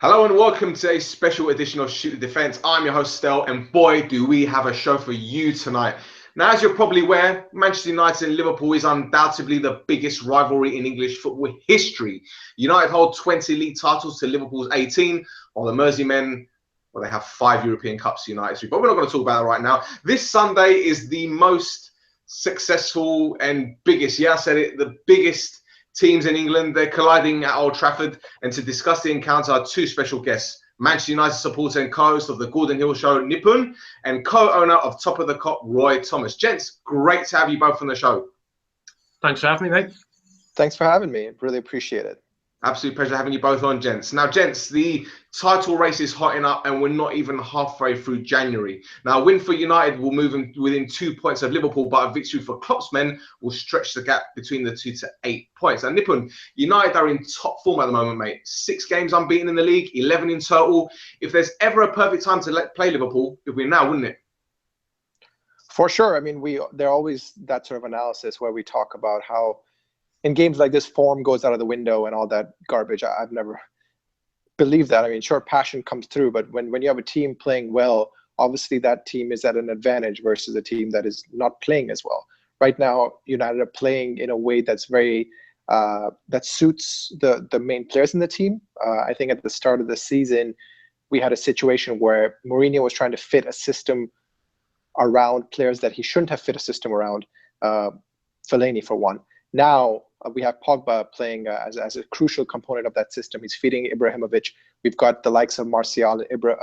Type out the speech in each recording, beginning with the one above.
Hello and welcome to a special edition of Shoot the Defence. I'm your host, Stel, and boy, do we have a show for you tonight. Now, as you're probably aware, Manchester United and Liverpool is undoubtedly the biggest rivalry in English football history. United hold 20 league titles to Liverpool's 18, while the Merseymen, well, they have 5 European Cups United. But we're not going to talk about that right now. This Sunday is the most successful and biggest, I said it, the biggest teams in England. They're colliding at Old Trafford, and to discuss the encounter are two special guests: Manchester United supporter and co-host of the Gordon Hill Show, Nipun, and co-owner of Top of the Cop, Roy Thomas. Gents, great to have you both on the show. Thanks for having me, mate. Thanks for having me. Really appreciate it. Absolute pleasure having you both on, gents. Now, gents, the title race is hotting up, and we're not even halfway through January. Now, a win for United will move them within 2 points of Liverpool, but a victory for Klopp's men will stretch the gap between the 2 to 8 points. Now, Nipun, United are in top form at the moment, mate. 6 games unbeaten in the league, 11 in total. If there's ever a perfect time to play Liverpool, it'd be now, wouldn't it? For sure. I mean, there's always that sort of analysis where we talk about how in games like this, form goes out of the window and all that garbage. I've never believed that. I mean, sure, passion comes through, but when you have a team playing well, obviously that team is at an advantage versus a team that is not playing as well. Right now, United are playing in a way that's very that suits the main players in the team. I think at the start of the season, we had a situation where Mourinho was trying to fit a system around players that he shouldn't have fit a system around. Fellaini, for one. Now we have Pogba playing as a crucial component of that system. He's feeding Ibrahimovic. We've got the likes of Martial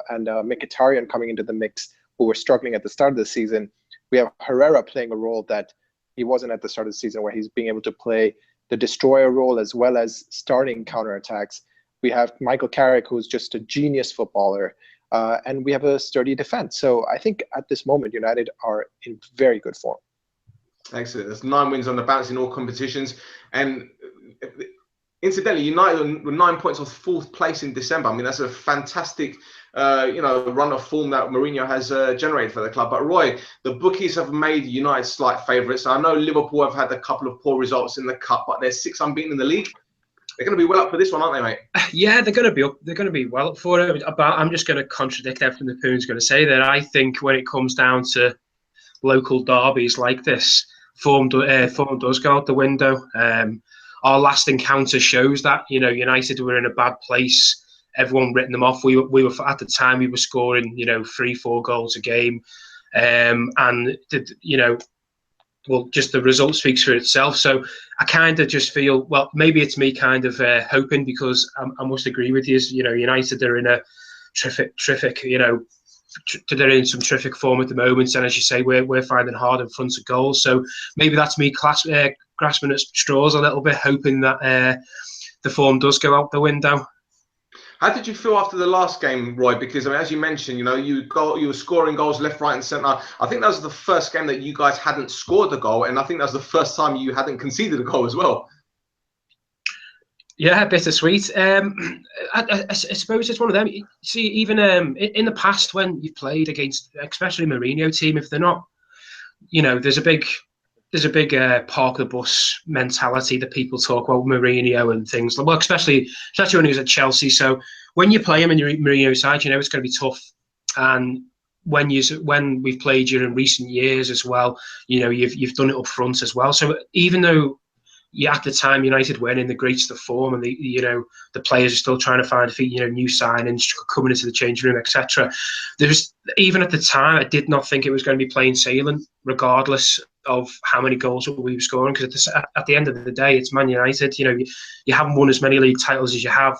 and Mkhitaryan coming into the mix, who were struggling at the start of the season. We have Herrera playing a role that he wasn't at the start of the season, where he's being able to play the destroyer role as well as starting counterattacks. We have Michael Carrick, who's just a genius footballer, and we have a sturdy defense. So I think at this moment, United are in very good form. Excellent. There's 9 wins on the bounce in all competitions. And incidentally, United were 9 points off 4th place in December. I mean, that's a fantastic, run of form that Mourinho has generated for the club. But Roy, the bookies have made United slight favourites. I know Liverpool have had a couple of poor results in the cup, but they're 6 unbeaten in the league. They're going to be well up for this one, aren't they, mate? Yeah, they're going to be up. They're going to be well up for it. But I'm just going to contradict everything that Poon's going to say there. I think when it comes down to local derbies like this, form does go out the window. Our last encounter shows that, United were in a bad place. Everyone written them off. We were at the time we were scoring 3-4 goals a game, just the result speaks for itself. So I kind of just feel, well, maybe it's me kind of hoping, because I must agree with you. United are in a terrific they're in some terrific form at the moment, and as you say, we're finding hard in front of goals. So maybe that's me grasping at straws a little bit, hoping that the form does go out the window. How did you feel after the last game, Roy? Because I mean, as you mentioned, you were scoring goals left, right, and centre. I think that was the first game that you guys hadn't scored a goal, and I think that was the first time you hadn't conceded a goal as well. Yeah, bittersweet. I suppose it's one of them. See, even in the past when you've played against, especially Mourinho team, if they're not, there's a big park the bus mentality that people talk about Mourinho and things. Well, especially when he was at Chelsea. So when you play him in your Mourinho side, it's going to be tough. And when we've played you in recent years as well, you've done it up front as well. So even though at the time United weren't in the greatest of form, and the players are still trying to find feet, new signings coming into the changing room, etc. Even at the time, I did not think it was going to be plain sailing, regardless of how many goals we were scoring. Because at the end of the day, it's Man United. You haven't won as many league titles as you have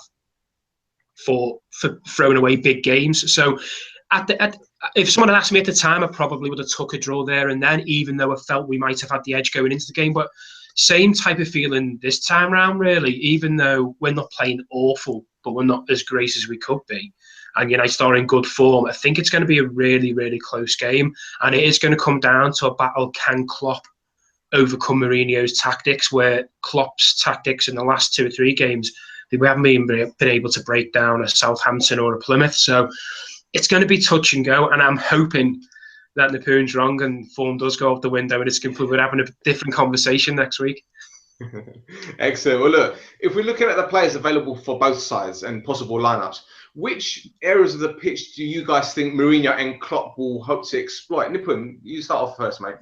for throwing away big games. So if someone had asked me at the time, I probably would have took a draw there and then, even though I felt we might have had the edge going into the game. But same type of feeling this time round, really, even though we're not playing awful, but we're not as great as we could be. And United are in good form. I think it's going to be a really, really close game. And it is going to come down to a battle. Can Klopp overcome Mourinho's tactics, where Klopp's tactics in the last 2 or 3 games, we haven't been able to break down a Southampton or a Plymouth. So it's going to be touch and go. And I'm hoping that Napoon's wrong and form does go out the window, and it's complete. We're having a different conversation next week. Excellent. Well, look, if we're looking at the players available for both sides and possible lineups, Which areas of the pitch do you guys think Mourinho and Klopp will hope to exploit? Nipun, you start off first, mate.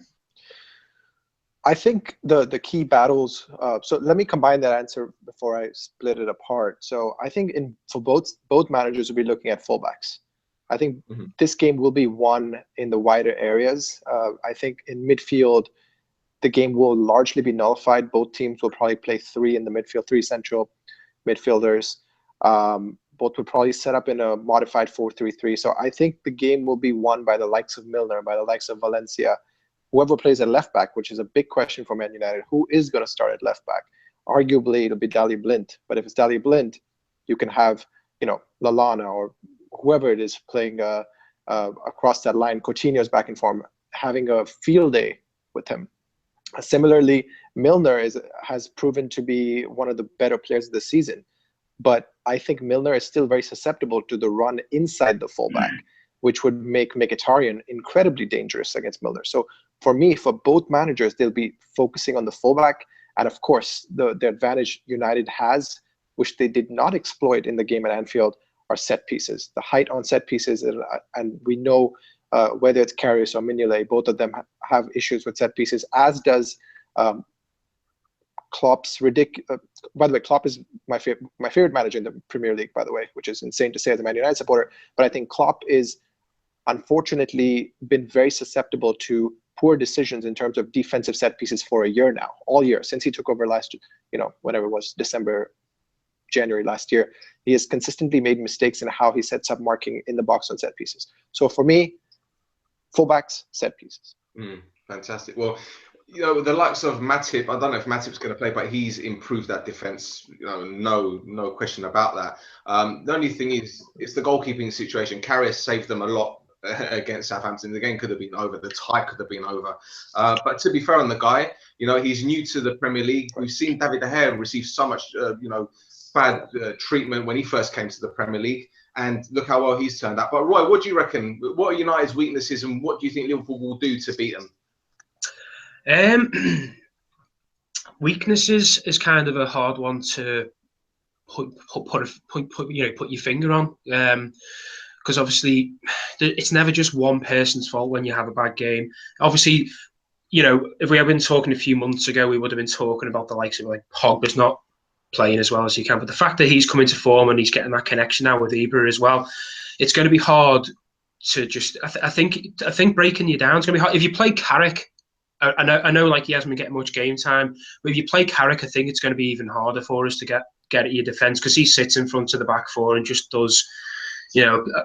I think the key battles. So let me combine that answer before I split it apart. So I think for both managers will be looking at fullbacks. I think this game will be won in the wider areas. I think in midfield, the game will largely be nullified. Both teams will probably play three in the midfield, three central midfielders. Both will probably set up in a modified 4-3-3. So I think the game will be won by the likes of Milner, by the likes of Valencia. Whoever plays at left back, which is a big question for Man United, who is going to start at left back? Arguably, it'll be Daley Blind. But if it's Daley Blind, you can have, Lallana or whoever it is playing across that line. Coutinho's back in form, having a field day with him. Similarly, Milner has proven to be one of the better players of the season. But I think Milner is still very susceptible to the run inside the fullback, which would make Mkhitaryan incredibly dangerous against Milner. So for me, for both managers, they'll be focusing on the fullback. And of course, the advantage United has, which they did not exploit in the game at Anfield, are set pieces. The height on set pieces, and we know whether it's Karius or Mignolet, both of them have issues with set pieces, as does Klopp's ridiculous. By the way, Klopp is my favorite manager in the Premier League, by the way, which is insane to say as a Man United supporter. But I think Klopp is unfortunately been very susceptible to poor decisions in terms of defensive set pieces for a year now, all year, since he took over last, whenever it was, December, January last year. He has consistently made mistakes in how he sets up marking in the box on set pieces. So for me, fullbacks, set pieces. Fantastic. Well, the likes of Matip, I don't know if Matip's going to play, but he's improved that defense. No question about that. The only thing is, it's the goalkeeping situation. Karius saved them a lot against Southampton. The game could have been over. The tie could have been over. But to be fair on the guy, he's new to the Premier League. We've seen David De Gea receive so much, bad treatment when he first came to the Premier League. And look how well he's turned out. But Roy, what do you reckon? What are United's weaknesses, and what do you think Liverpool will do to beat them? Weaknesses is kind of a hard one to put your finger on, because obviously it's never just one person's fault when you have a bad game. Obviously, if we had been talking a few months ago, we would have been talking about the likes of Pogba's not playing as well as he can. But the fact that he's coming to form and he's getting that connection now with Ibra as well, it's going to be hard to just. I think breaking you down is going to be hard. If you play Carrick, I know he hasn't been getting much game time, but if you play Carrick, I think it's going to be even harder for us to get at your defence, because he sits in front of the back four and just does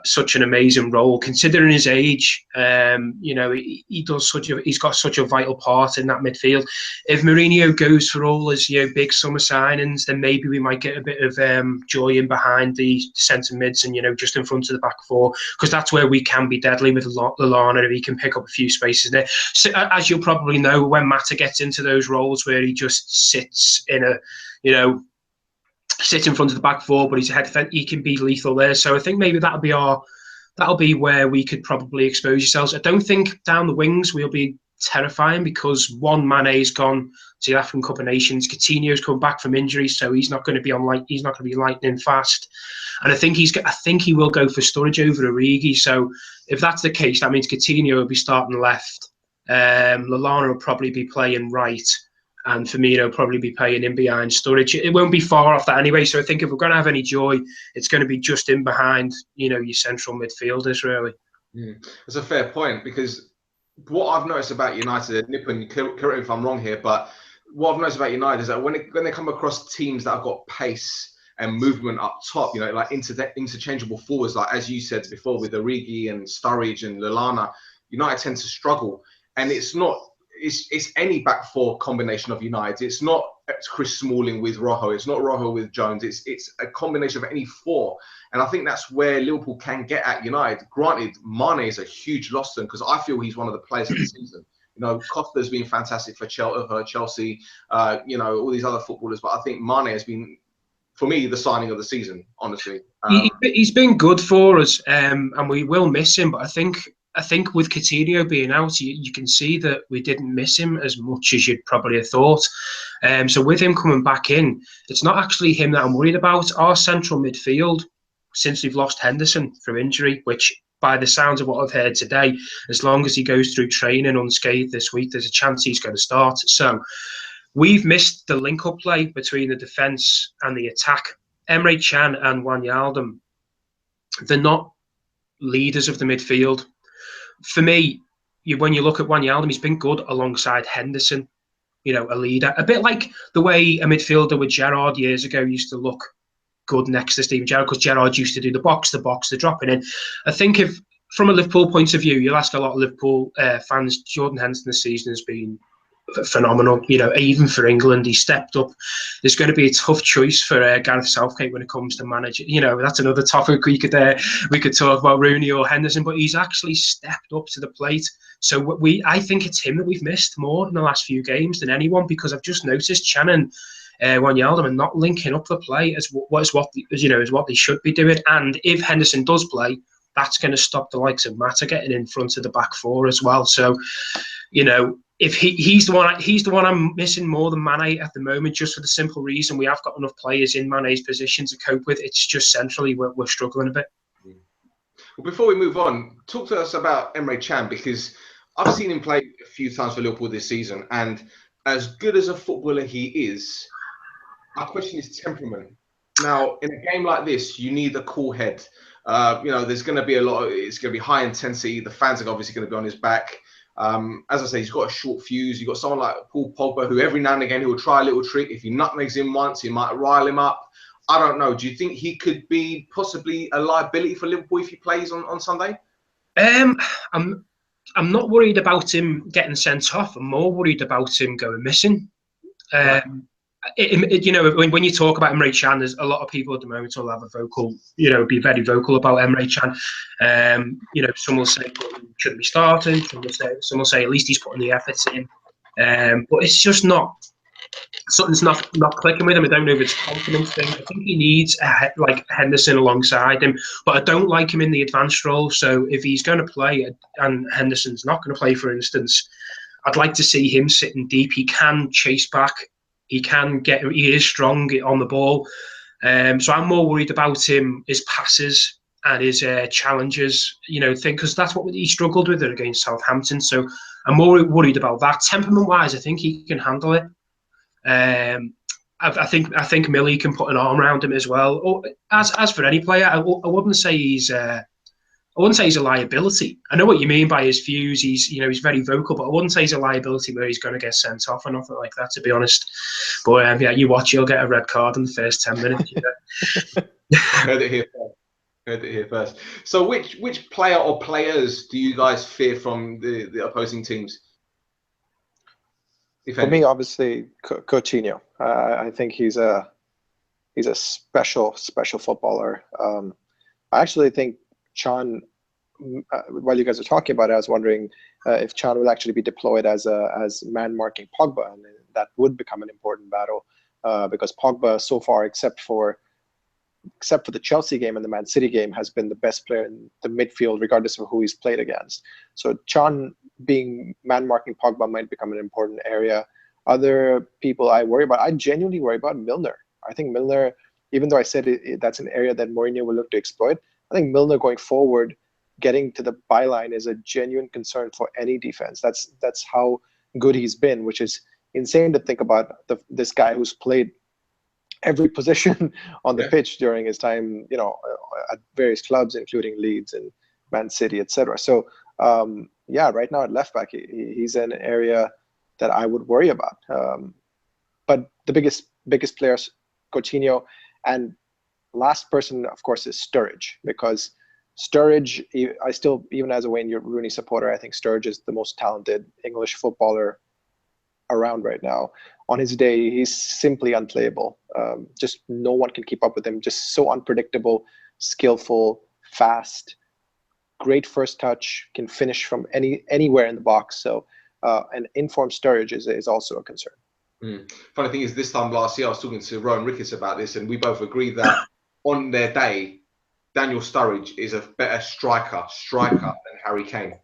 such an amazing role considering his age. He does he's got such a vital part in that midfield. If Mourinho goes for all his big summer signings, then maybe we might get a bit of joy in behind the centre mids and just in front of the back four, because that's where we can be deadly with Lallana if he can pick up a few spaces there. So, as you'll probably know, when Mata gets into those roles where he just sits in sit in front of the back four, but he's a head defender, he can be lethal there. So I think maybe that'll be where we could probably expose yourselves. I don't think down the wings we'll be terrifying, because one, Mane's gone to the African Cup of Nations, Coutinho's come back from injury, so he's not going to be lightning fast. And I think he will go for Sturridge over Origi. So if that's the case, that means Coutinho will be starting left. Lallana will probably be playing right, and Firmino will probably be playing in behind Sturridge. It won't be far off that anyway. So I think if we're going to have any joy, it's going to be just in behind, your central midfielders, really. That's a fair point, because what I've noticed about United, Nipun, correct me if I'm wrong here, but what I've noticed about United is that when they come across teams that have got pace and movement up top, like interchangeable forwards, like as you said before with Origi and Sturridge and Lallana, United tend to struggle. And it's any back four combination of United. It's not Chris Smalling with Rojo. It's not Rojo with Jones. It's a combination of any four. And I think that's where Liverpool can get at United. Granted, Mane is a huge loss to them, because I feel he's one of the players of the season. Costa's been fantastic for Chelsea, all these other footballers. But I think Mane has been, for me, the signing of the season, honestly. He's been good for us, and we will miss him. But I think with Coutinho being out, you can see that we didn't miss him as much as you'd probably have thought. So with him coming back in, it's not actually him that I'm worried about. Our central midfield, since we've lost Henderson through injury, which by the sounds of what I've heard today, as long as he goes through training unscathed this week, there's a chance he's going to start. So we've missed the link-up play between the defence and the attack. Emre Can and Wijnaldum, they're not leaders of the midfield. For me, when you look at Wijnaldum, he's been good alongside Henderson, a leader. A bit like the way a midfielder with Gerrard years ago used to look good next to Steven Gerrard, because Gerrard used to do the box, the dropping in. I think if, from a Liverpool point of view, you'll ask a lot of Liverpool fans, Jordan Henderson this season has been phenomenal. Even for England, he stepped up. There's going to be a tough choice for Gareth Southgate when it comes to managing. That's another topic we could talk about, Rooney or Henderson, but he's actually stepped up to the plate. So I think it's him that we've missed more in the last few games than anyone, because I've just noticed Can and Wijnaldum are not linking up the play as what they should be doing. And if Henderson does play, that's going to stop the likes of Mata getting in front of the back four as well. So, if he's the one I'm missing more than Mane at the moment, just for the simple reason we have got enough players in Mane's position to cope with. It's just centrally we're struggling a bit. Well, before we move on, talk to us about Emre Can, because I've seen him play a few times for Liverpool this season, and as good as a footballer he is, I question his temperament. Now, in a game like this, you need a cool head. There's going to be it's going to be high intensity. The fans are obviously going to be on his back. As I say, he's got a short fuse. You've got someone like Paul Pogba, who every now and again, he'll try a little trick. If he nutmegs him once, he might rile him up. I don't know. Do you think he could be possibly a liability for Liverpool if he plays on Sunday? I'm not worried about him getting sent off. I'm more worried about him going missing. Right. When you talk about Emre Can, there's a lot of people at the moment will have a vocal, be very vocal about Emre Can. Some will say he shouldn't be starting. Some will say at least he's putting the efforts in. But it's just something's not clicking with him. I don't know if it's a confidence thing. I think he needs like Henderson alongside him, but I don't like him in the advanced role. So if he's going to play and Henderson's not going to play, for instance, I'd like to see him sitting deep. He can chase back. He is strong on the ball. So I'm more worried about his passes and his challenges, because that's what he struggled with against Southampton. So I'm more worried about that. Temperament-wise, I think he can handle it. I think Millie can put an arm around him as well. Or, as for any player, I wouldn't say he's a liability. I know what you mean by his fuse. He's very vocal, but I wouldn't say he's a liability where he's going to get sent off or nothing like that, to be honest. But you watch, you'll get a red card in the first 10 minutes. Heard it here first. So which player or players do you guys fear from the opposing teams? For me, obviously, Coutinho. I think he's a special footballer. I actually think Can, while you guys are talking about it, I was wondering if Can will actually be deployed as man marking Pogba, and that would become an important battle because Pogba so far, except for the Chelsea game and the Man City game, has been the best player in the midfield, regardless of who he's played against. So Can being man marking Pogba might become an important area. Other people I worry about, I genuinely worry about Milner. I think Milner, even though I said that's an area that Mourinho will look to exploit, I think Milner going forward, getting to the byline is a genuine concern for any defense. That's how good he's been, which is insane to think about. This guy who's played every position on the pitch during his time, at various clubs, including Leeds and Man City, etc. So, right now at left back, he's an area that I would worry about. But the biggest players, Coutinho, and last person, of course, is Sturridge, because Sturridge, I still, even as a Wayne Rooney supporter, I think Sturridge is the most talented English footballer around right now. On his day, he's simply unplayable. Just no one can keep up with him. Just so unpredictable, skillful, fast, great first touch, can finish from anywhere in the box. So an informed Sturridge is also a concern. Funny thing is, this time last year, I was talking to Rowan Ricketts about this, and we both agreed that on their day, Daniel Sturridge is a better striker than Harry Kane.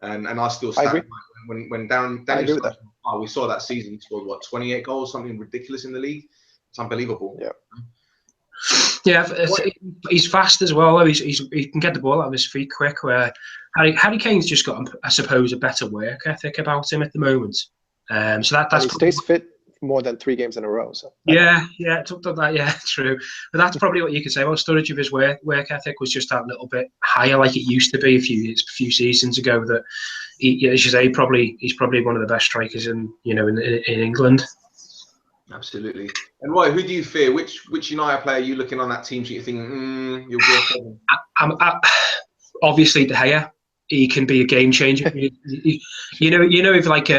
And I still stand when Daniel Sturridge, we saw that season, he scored 28 goals, something ridiculous in the league. It's unbelievable. Yeah. Yeah, he's fast as well. He can get the ball out of his feet quick. Where Harry Kane's just got, I suppose, a better work ethic about him at the moment. So that's and he stays fit more than 3 games in a row. So yeah, true. But that's probably what you could say. Well, Sturridge of his work ethic was just that little bit higher, like it used to be a few seasons ago. That as you say, he's probably one of the best strikers in England. Absolutely. And Roy, who do you fear? Which United player are you looking on that team sheet? You think you'll be a problem? Obviously De Gea. He can be a game changer. If like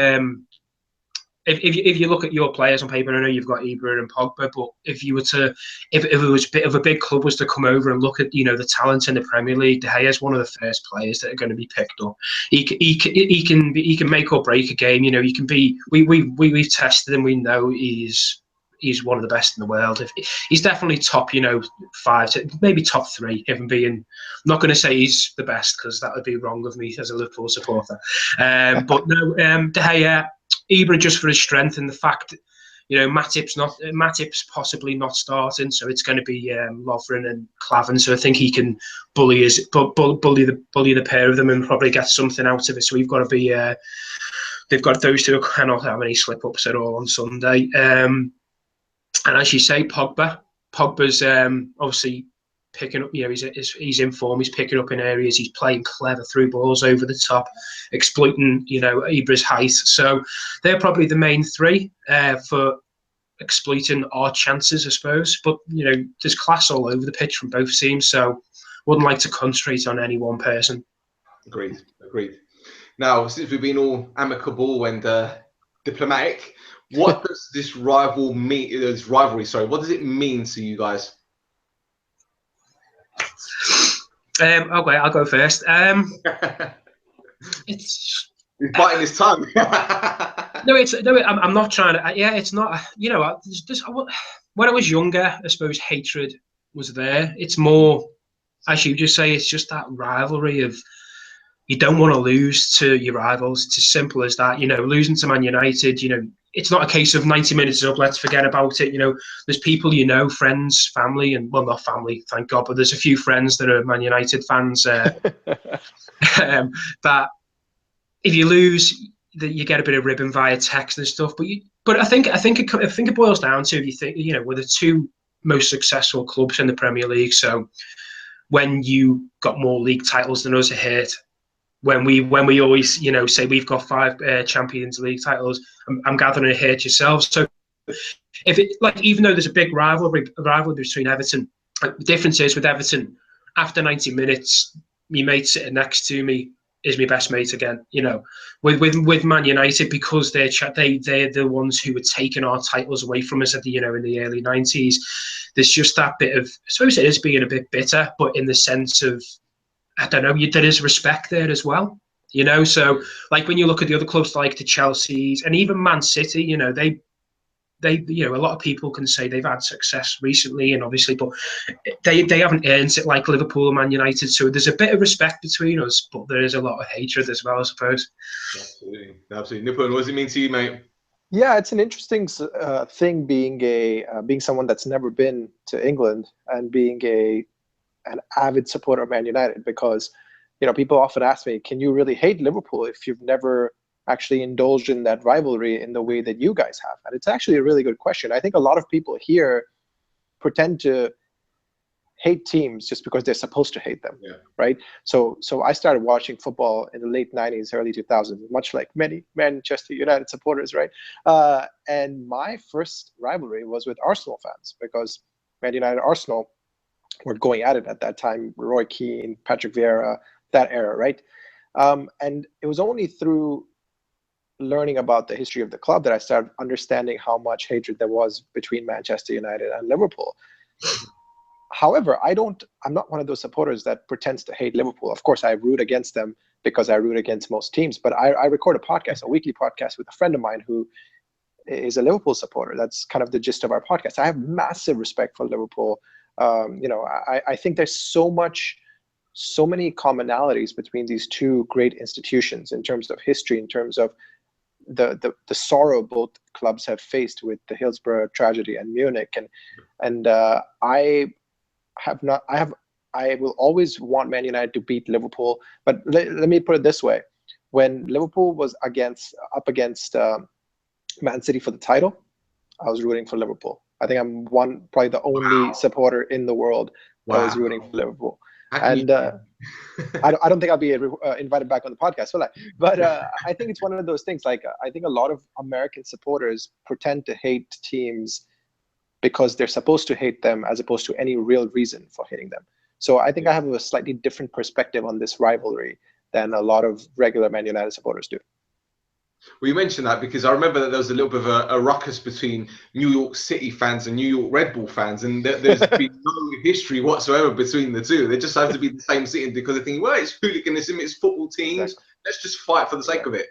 if you look at your players on paper, I know you've got Ibra and Pogba, but if it was a bit of a big club was to come over and look at the talent in the Premier League, De Gea is one of the first players that are going to be picked up. He can make or break a game. He can be. We've tested him. We know he's one of the best in the world. He's definitely top, 5, maybe top 3. Even being, I'm not going to say he's the best because that would be wrong of me as a Liverpool supporter. But no, De Gea. Ibra just for his strength and the fact, Matip's possibly not starting, so it's going to be Lovren and Klavan. So I think he can bully the pair of them and probably get something out of it. So we've got to be. They've got those two cannot have any slip ups at all on Sunday. And as you say, Pogba's obviously picking up, he's in form, he's picking up in areas, he's playing clever through balls over the top, exploiting, Ibra's height. So they're probably the main 3 for exploiting our chances, I suppose. But, there's class all over the pitch from both teams, so wouldn't like to concentrate on any one person. Agreed. Now, since we've been all amicable and diplomatic, what does this rivalry, what does it mean to you guys? Okay, I'll go first. He's biting his tongue. I'm not trying to. It's not. When I was younger, I suppose hatred was there. It's more, as you just say, it's just that rivalry of you don't want to lose to your rivals. It's as simple as that. Losing to Man United. It's not a case of 90 minutes is up, let's forget about it. There's people, friends, family, and well, not family, thank God, but there's a few friends that are Man United fans that if you lose, you get a bit of ribbon via text and stuff. But I think it boils down to, if you think, we're the 2 most successful clubs in the Premier League. So when you got more league titles than us, it hurt. When we always say we've got 5 Champions League titles, I'm gathering it hurt yourselves. So even though there's a big rivalry between Everton, the difference is with Everton, after 90 minutes, my mate sitting next to me is my best mate again. With Man United, because they're the ones who were taking our titles away from us in the early 90s. There's just that bit of, I suppose it is being a bit bitter, but in the sense of, I don't know, there is respect there as well, So, like when you look at the other clubs like the Chelseas and even Man City, they a lot of people can say they've had success recently, and obviously, but they haven't earned it like Liverpool or Man United. So there's a bit of respect between us, but there is a lot of hatred as well, I suppose. Absolutely. Nipun, what does it mean to you, mate? Yeah, it's an interesting thing being someone that's never been to England and being an avid supporter of Man United, because people often ask me, can you really hate Liverpool if you've never actually indulged in that rivalry in the way that you guys have? And it's actually a really good question. I think a lot of people here pretend to hate teams just because they're supposed to hate them, right? So I started watching football in the late 90s, early 2000s, much like many Manchester United supporters, right? And my first rivalry was with Arsenal fans, because Man United Arsenal were going at it at that time. Roy Keane, Patrick Vieira, that era, right? And it was only through learning about the history of the club that I started understanding how much hatred there was between Manchester United and Liverpool. However, I'm not one of those supporters that pretends to hate Liverpool. Of course, I root against them because I root against most teams, but I record a weekly podcast with a friend of mine who is a Liverpool supporter. That's kind of the gist of our podcast. I have massive respect for Liverpool. I think there's so many commonalities between these 2 great institutions in terms of history, in terms of the sorrow both clubs have faced with the Hillsborough tragedy and Munich, and I will always want Man United to beat Liverpool. But let me put it this way: when Liverpool was up against Man City for the title, I was rooting for Liverpool. I think I'm probably the only supporter in the world that was rooting for Liverpool. And I don't think I'll be invited back on the podcast, will I? But I think it's one of those things. Like, I think a lot of American supporters pretend to hate teams because they're supposed to hate them, as opposed to any real reason for hating them. So I think I have a slightly different perspective on this rivalry than a lot of regular Man United supporters do. Well, you mentioned that because I remember that there was a little bit of a ruckus between New York City fans and New York Red Bull fans, and there's been no history whatsoever between the two. They just have to be the same city because they think, well, it's hooliganism, it's football teams. Exactly. Let's just fight for the sake of it.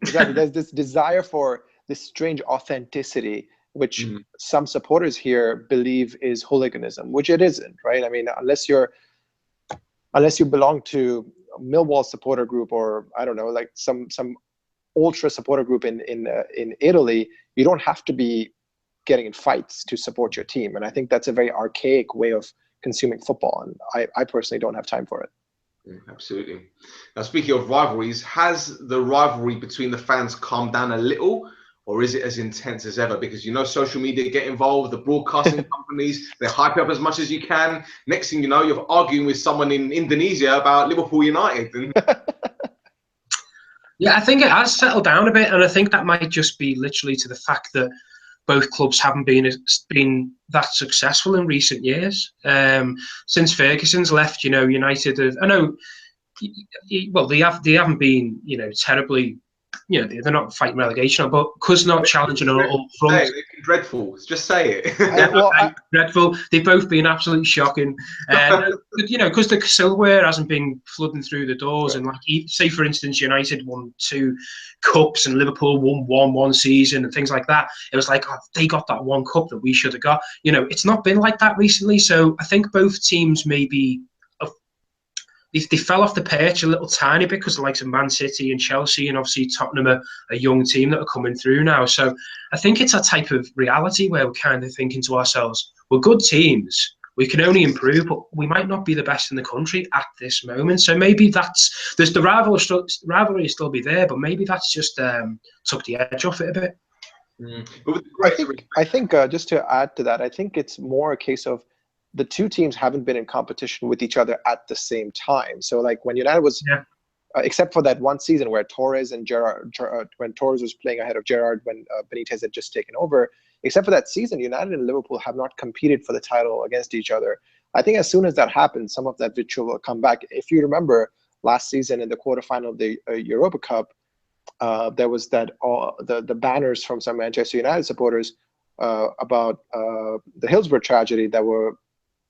Exactly. There's this desire for this strange authenticity, which some supporters here believe is hooliganism, which it isn't, right? I mean, unless you belong to a Millwall supporter group, or I don't know, like some ultra supporter group in Italy, you don't have to be getting in fights to support your team. And I think that's a very archaic way of consuming football, and I personally don't have time for it. Absolutely. Now, speaking of rivalries, has the rivalry between the fans calmed down a little, or is it as intense as ever? Because social media get involved, the broadcasting companies, they hype up as much as you can. Next thing you know, you're arguing with someone in Indonesia about Liverpool United. Yeah, I think it has settled down a bit, and I think that might just be literally to the fact that both clubs haven't been that successful in recent years. Since Ferguson's left, United have, I know, well, they haven't been, terribly, they're not fighting relegation, but because not challenging on all fronts. They've been dreadful. Just say it. Dreadful. They've both been absolutely shocking. Because the silverware hasn't been flooding through the doors, right. And like, say for instance, United won 2 cups and Liverpool won one season and things like that. It was like, they got that one cup that we should have got. It's not been like that recently. So I think both teams maybe. They fell off the perch a little tiny bit because the likes of Man City and Chelsea and obviously Tottenham are a young team that are coming through now. So I think it's a type of reality where we're kind of thinking to ourselves, we're good teams. We can only improve, but we might not be the best in the country at this moment. So maybe there's the rivalry will still be there, but maybe that's just took the edge off it a bit. I think just to add to that, I think it's more a case of the two teams haven't been in competition with each other at the same time. So like when United was, except for that one season where Torres and Gerrard, when Torres was playing ahead of Gerrard, when Benitez had just taken over, except for that season, United and Liverpool have not competed for the title against each other. I think as soon as that happens, some of that ritual will come back. If you remember last season in the quarterfinal of the Europa Cup, there was that the banners from some Manchester United supporters about the Hillsborough tragedy that were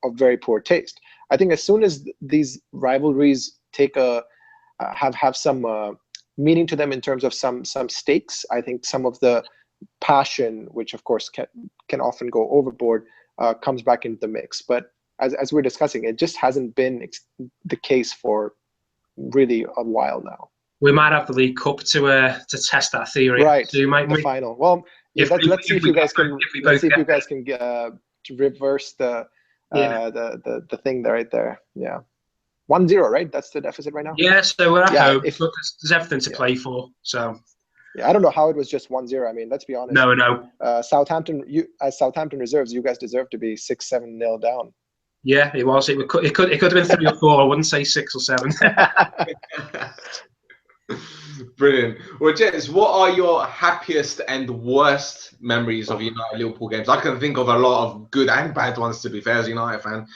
of very poor taste. I think as soon as these rivalries have some meaning to them in terms of some stakes, I think some of the passion, which of course can often go overboard, comes back into the mix. But as we're discussing, it just hasn't been the case for really a while now. We might have the League Cup to test that theory. Right, so the final. Well, let's see if you guys can reverse the thing right there. Yeah, 1-0, right? That's the deficit right now. Yeah, so we're at home. There's everything to play for. So yeah, I don't know how it was just 1-0. I mean, let's be honest. No. Southampton, as Southampton reserves, you guys deserve to be 6-7-0 down. Yeah, it was. It could have been 3 or 4. I wouldn't say 6 or 7. Brilliant. Well, gents, what are your happiest and worst memories of United Liverpool games? I can think of a lot of good and bad ones, to be fair, as a United fan.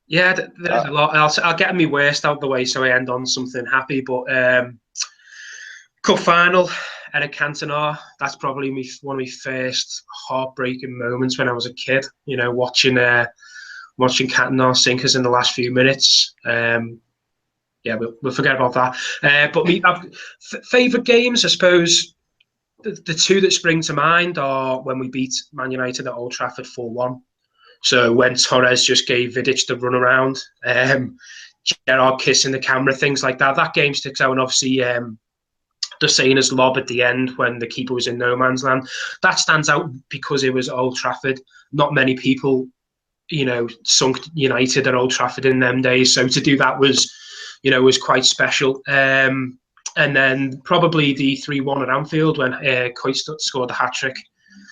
Yeah, there's a lot. I'll get my worst out of the way so I end on something happy. But cup final at Cantona, that's probably one of my first heartbreaking moments when I was a kid. Watching Cantona sink us in the last few minutes. Yeah, we'll forget about that. But favourite games, I suppose, the two that spring to mind are when we beat Man United at Old Trafford 4-1. So when Torres just gave Vidic the run around, Gerrard kissing the camera, things like that. That game sticks out. And obviously, Desaigner's lob at the end when the keeper was in no man's land. That stands out because it was Old Trafford. Not many people, sunk United at Old Trafford in them days. So to do that was quite special. And then probably the 3-1 at Anfield when Coyce scored the hat-trick.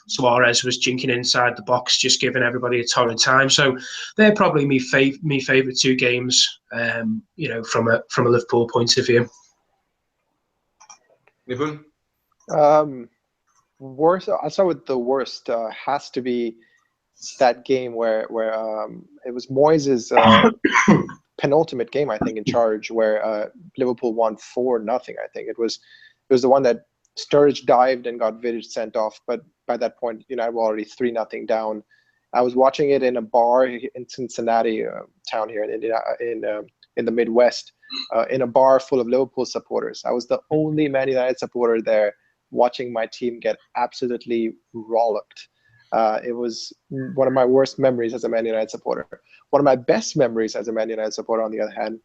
Suarez was jinking inside the box, just giving everybody a torrid time. So they're probably me favourite 2 games, from a Liverpool point of view. Niven? Worst. I'll start with the worst. Has to be that game where it was Moyes' penultimate game, I think, in charge, where Liverpool won 4-0. I think it was the one that Sturridge dived and got Vidic sent off, but by that point, United were already 3-0 down. I was watching it in a bar in Cincinnati, town here in the Midwest, in a bar full of Liverpool supporters. I was the only Man United supporter there, watching my team get absolutely rollicked. It was one of my worst memories as a Man United supporter. One of my best memories as a Man United supporter, on the other hand,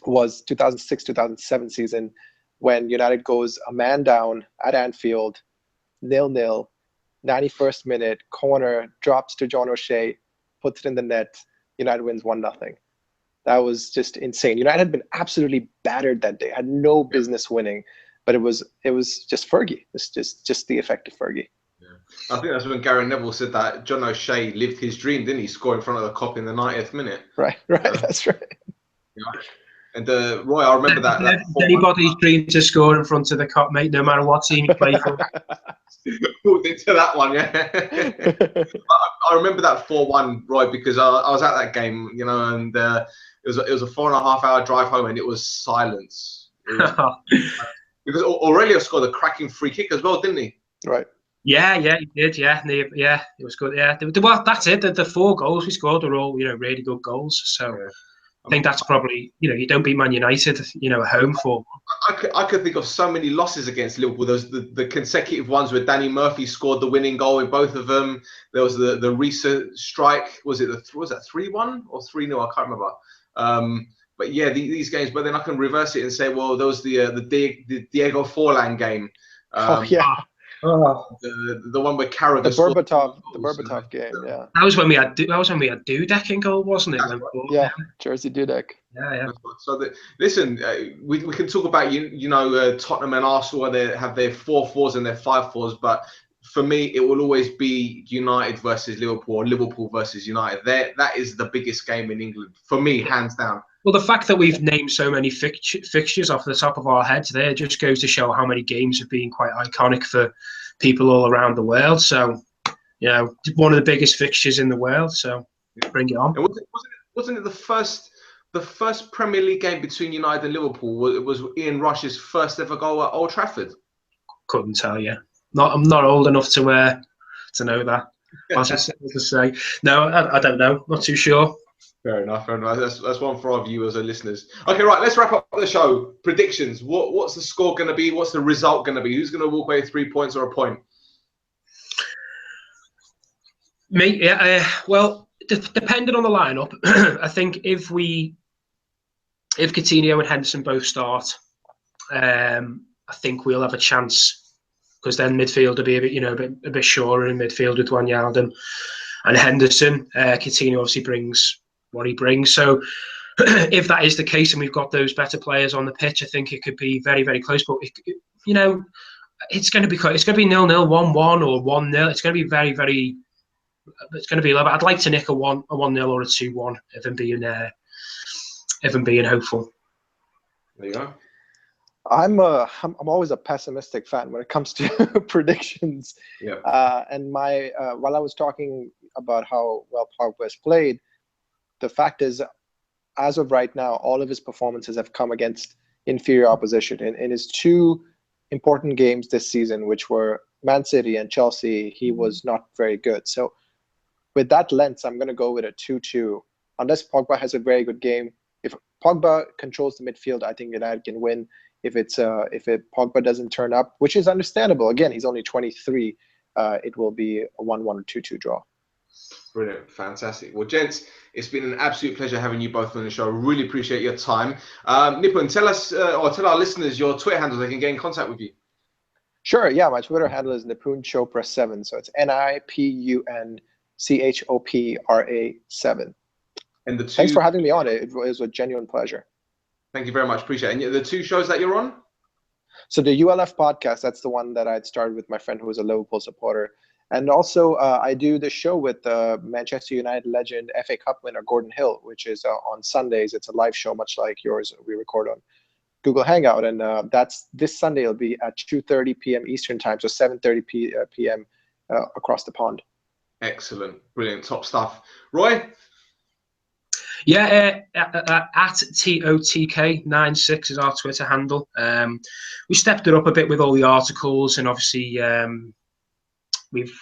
was 2006-2007 season, when United goes a man down at Anfield, 0-0, 91st minute, corner, drops to John O'Shea, puts it in the net, United wins 1-0. That was just insane. United had been absolutely battered that day, had no business winning, but it was just Fergie. It's just the effect of Fergie. Yeah. I think that's when Gary Neville said that John O'Shea lived his dream, didn't he? Score in front of the Kop in the 90th minute. Right, that's right. Yeah. And Roy, I remember that anybody's dream to score in front of the Kop, mate, no matter what team you play for. Pulled into that one, yeah. I remember that 4-1, Roy, because I was at that game, and it was a 4.5 hour drive home, and it was silence. Because Aurelio scored a cracking free kick as well, didn't he? Right. Yeah, he did. Yeah, it was good. Yeah, well, that's it. The 4 goals we scored were all really good goals. So. Yeah. I think that's probably, you don't beat Man United, at home for. I could think of so many losses against Liverpool. There was the consecutive ones where Danny Murphy scored the winning goal in both of them. There was the recent strike. Was that 3-1 or 3-0? I can't remember. But yeah, these games. But then I can reverse it and say, well, there was the Diego Forlan game. The one where Carragher the Berbatov game, yeah. That was when we had Dudek in goal, wasn't it? Yeah, Jersey Dudek. Yeah. So listen, we can talk about Tottenham and Arsenal, where they have their 4-4s and their 5-4s, but for me, it will always be United versus Liverpool, or Liverpool versus United. That is the biggest game in England for me, hands down. Well, the fact that we've named so many fixtures off the top of our heads there just goes to show how many games have been quite iconic for people all around the world. So, one of the biggest fixtures in the world. So, bring it on. And wasn't it the first Premier League game between United and Liverpool? It was Ian Rush's first ever goal at Old Trafford. Couldn't tell you. I'm not old enough to know that. I was just to say, no, I don't know. Not too sure. Fair enough. That's one for our viewers and listeners. Okay, right. Let's wrap up the show. Predictions. What's the score going to be? What's the result going to be? Who's going to walk away with 3 points or a point? Me, yeah. Well, depending on the lineup, I think if Coutinho and Henderson both start, I think we'll have a chance, because then midfield will be a bit surer in midfield with Wijnaldum and Henderson. Coutinho obviously brings what he brings. So if that is the case and we've got those better players on the pitch, I think it could be very, very close. But it's going to be close. It's going to be 0-0, 1-1, or 1-0. It's going to be very, very. It's going to be a little bit. I'd like to nick a 1-0 or a 2-1 if I'm being hopeful. There you go. I'm always a pessimistic fan when it comes to predictions. Yeah. And while I was talking about how well Pogba has played, the fact is, as of right now, all of his performances have come against inferior opposition. In his 2 important games this season, which were Man City and Chelsea, he was not very good. So with that lens, I'm going to go with a 2-2. Unless Pogba has a very good game. If Pogba controls the midfield, I think United can win. If Pogba doesn't turn up, which is understandable. Again, he's only 23. It will be a 1-1 or 2-2 draw. Brilliant, fantastic. Well, gents, it's been an absolute pleasure having you both on the show. Really appreciate your time. Nipun, tell us or tell our listeners your Twitter handle. They can get in contact with you. Sure. Yeah, my Twitter handle is Nipun Chopra 7. So it's NIPUNCHOPRA 7. And Thanks for having me on. It was a genuine pleasure. Thank you very much. Appreciate it. And the 2 shows that you're on? So the ULF podcast, that's the one that I'd started with my friend who was a Liverpool supporter. And also I do the show with Manchester United legend, FA Cup winner Gordon Hill, which is on Sundays. It's a live show, much like yours. We record on Google Hangout. And that's this Sunday. It'll be at 2:30 p.m. Eastern time, so 7:30 p.m. Across the pond. Excellent. Brilliant. Top stuff. Roy? Yeah, at TOTK96 is our Twitter handle. We stepped it up a bit with all the articles, and obviously we've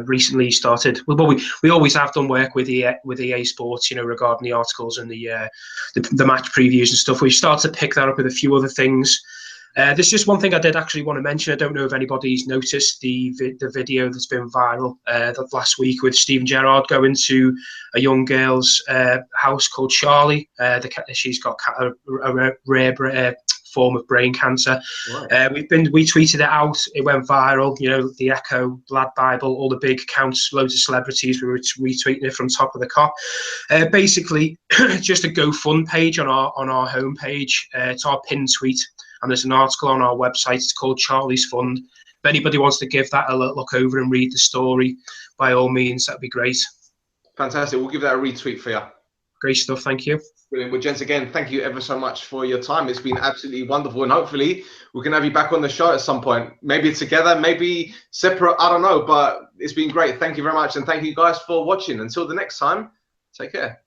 recently started. Well, we always have done work with EA Sports, you know, regarding the articles and the match previews and stuff. We've started to pick that up with a few other things. There's just one thing I did actually want to mention. I don't know if anybody's noticed the video that's been viral last week with Steven Gerrard going to a young girl's house called Charlie. She's got a rare form of brain cancer. Right. We tweeted it out. It went viral. You know, the Echo, Lad Bible, all the big accounts, loads of celebrities were retweeting it from top of the cop. Basically, just a GoFund page on our homepage. It's our pinned tweet. And there's an article on our website. It's called Charlie's Fund. If anybody wants to give that a look over and read the story, by all means, that'd be great. Fantastic. We'll give that a retweet for you. Great stuff. Thank you. Brilliant. Well, gents, again, thank you ever so much for your time. It's been absolutely wonderful. And hopefully we can have you back on the show at some point. Maybe together, maybe separate. I don't know. But it's been great. Thank you very much. And thank you guys for watching. Until the next time, take care.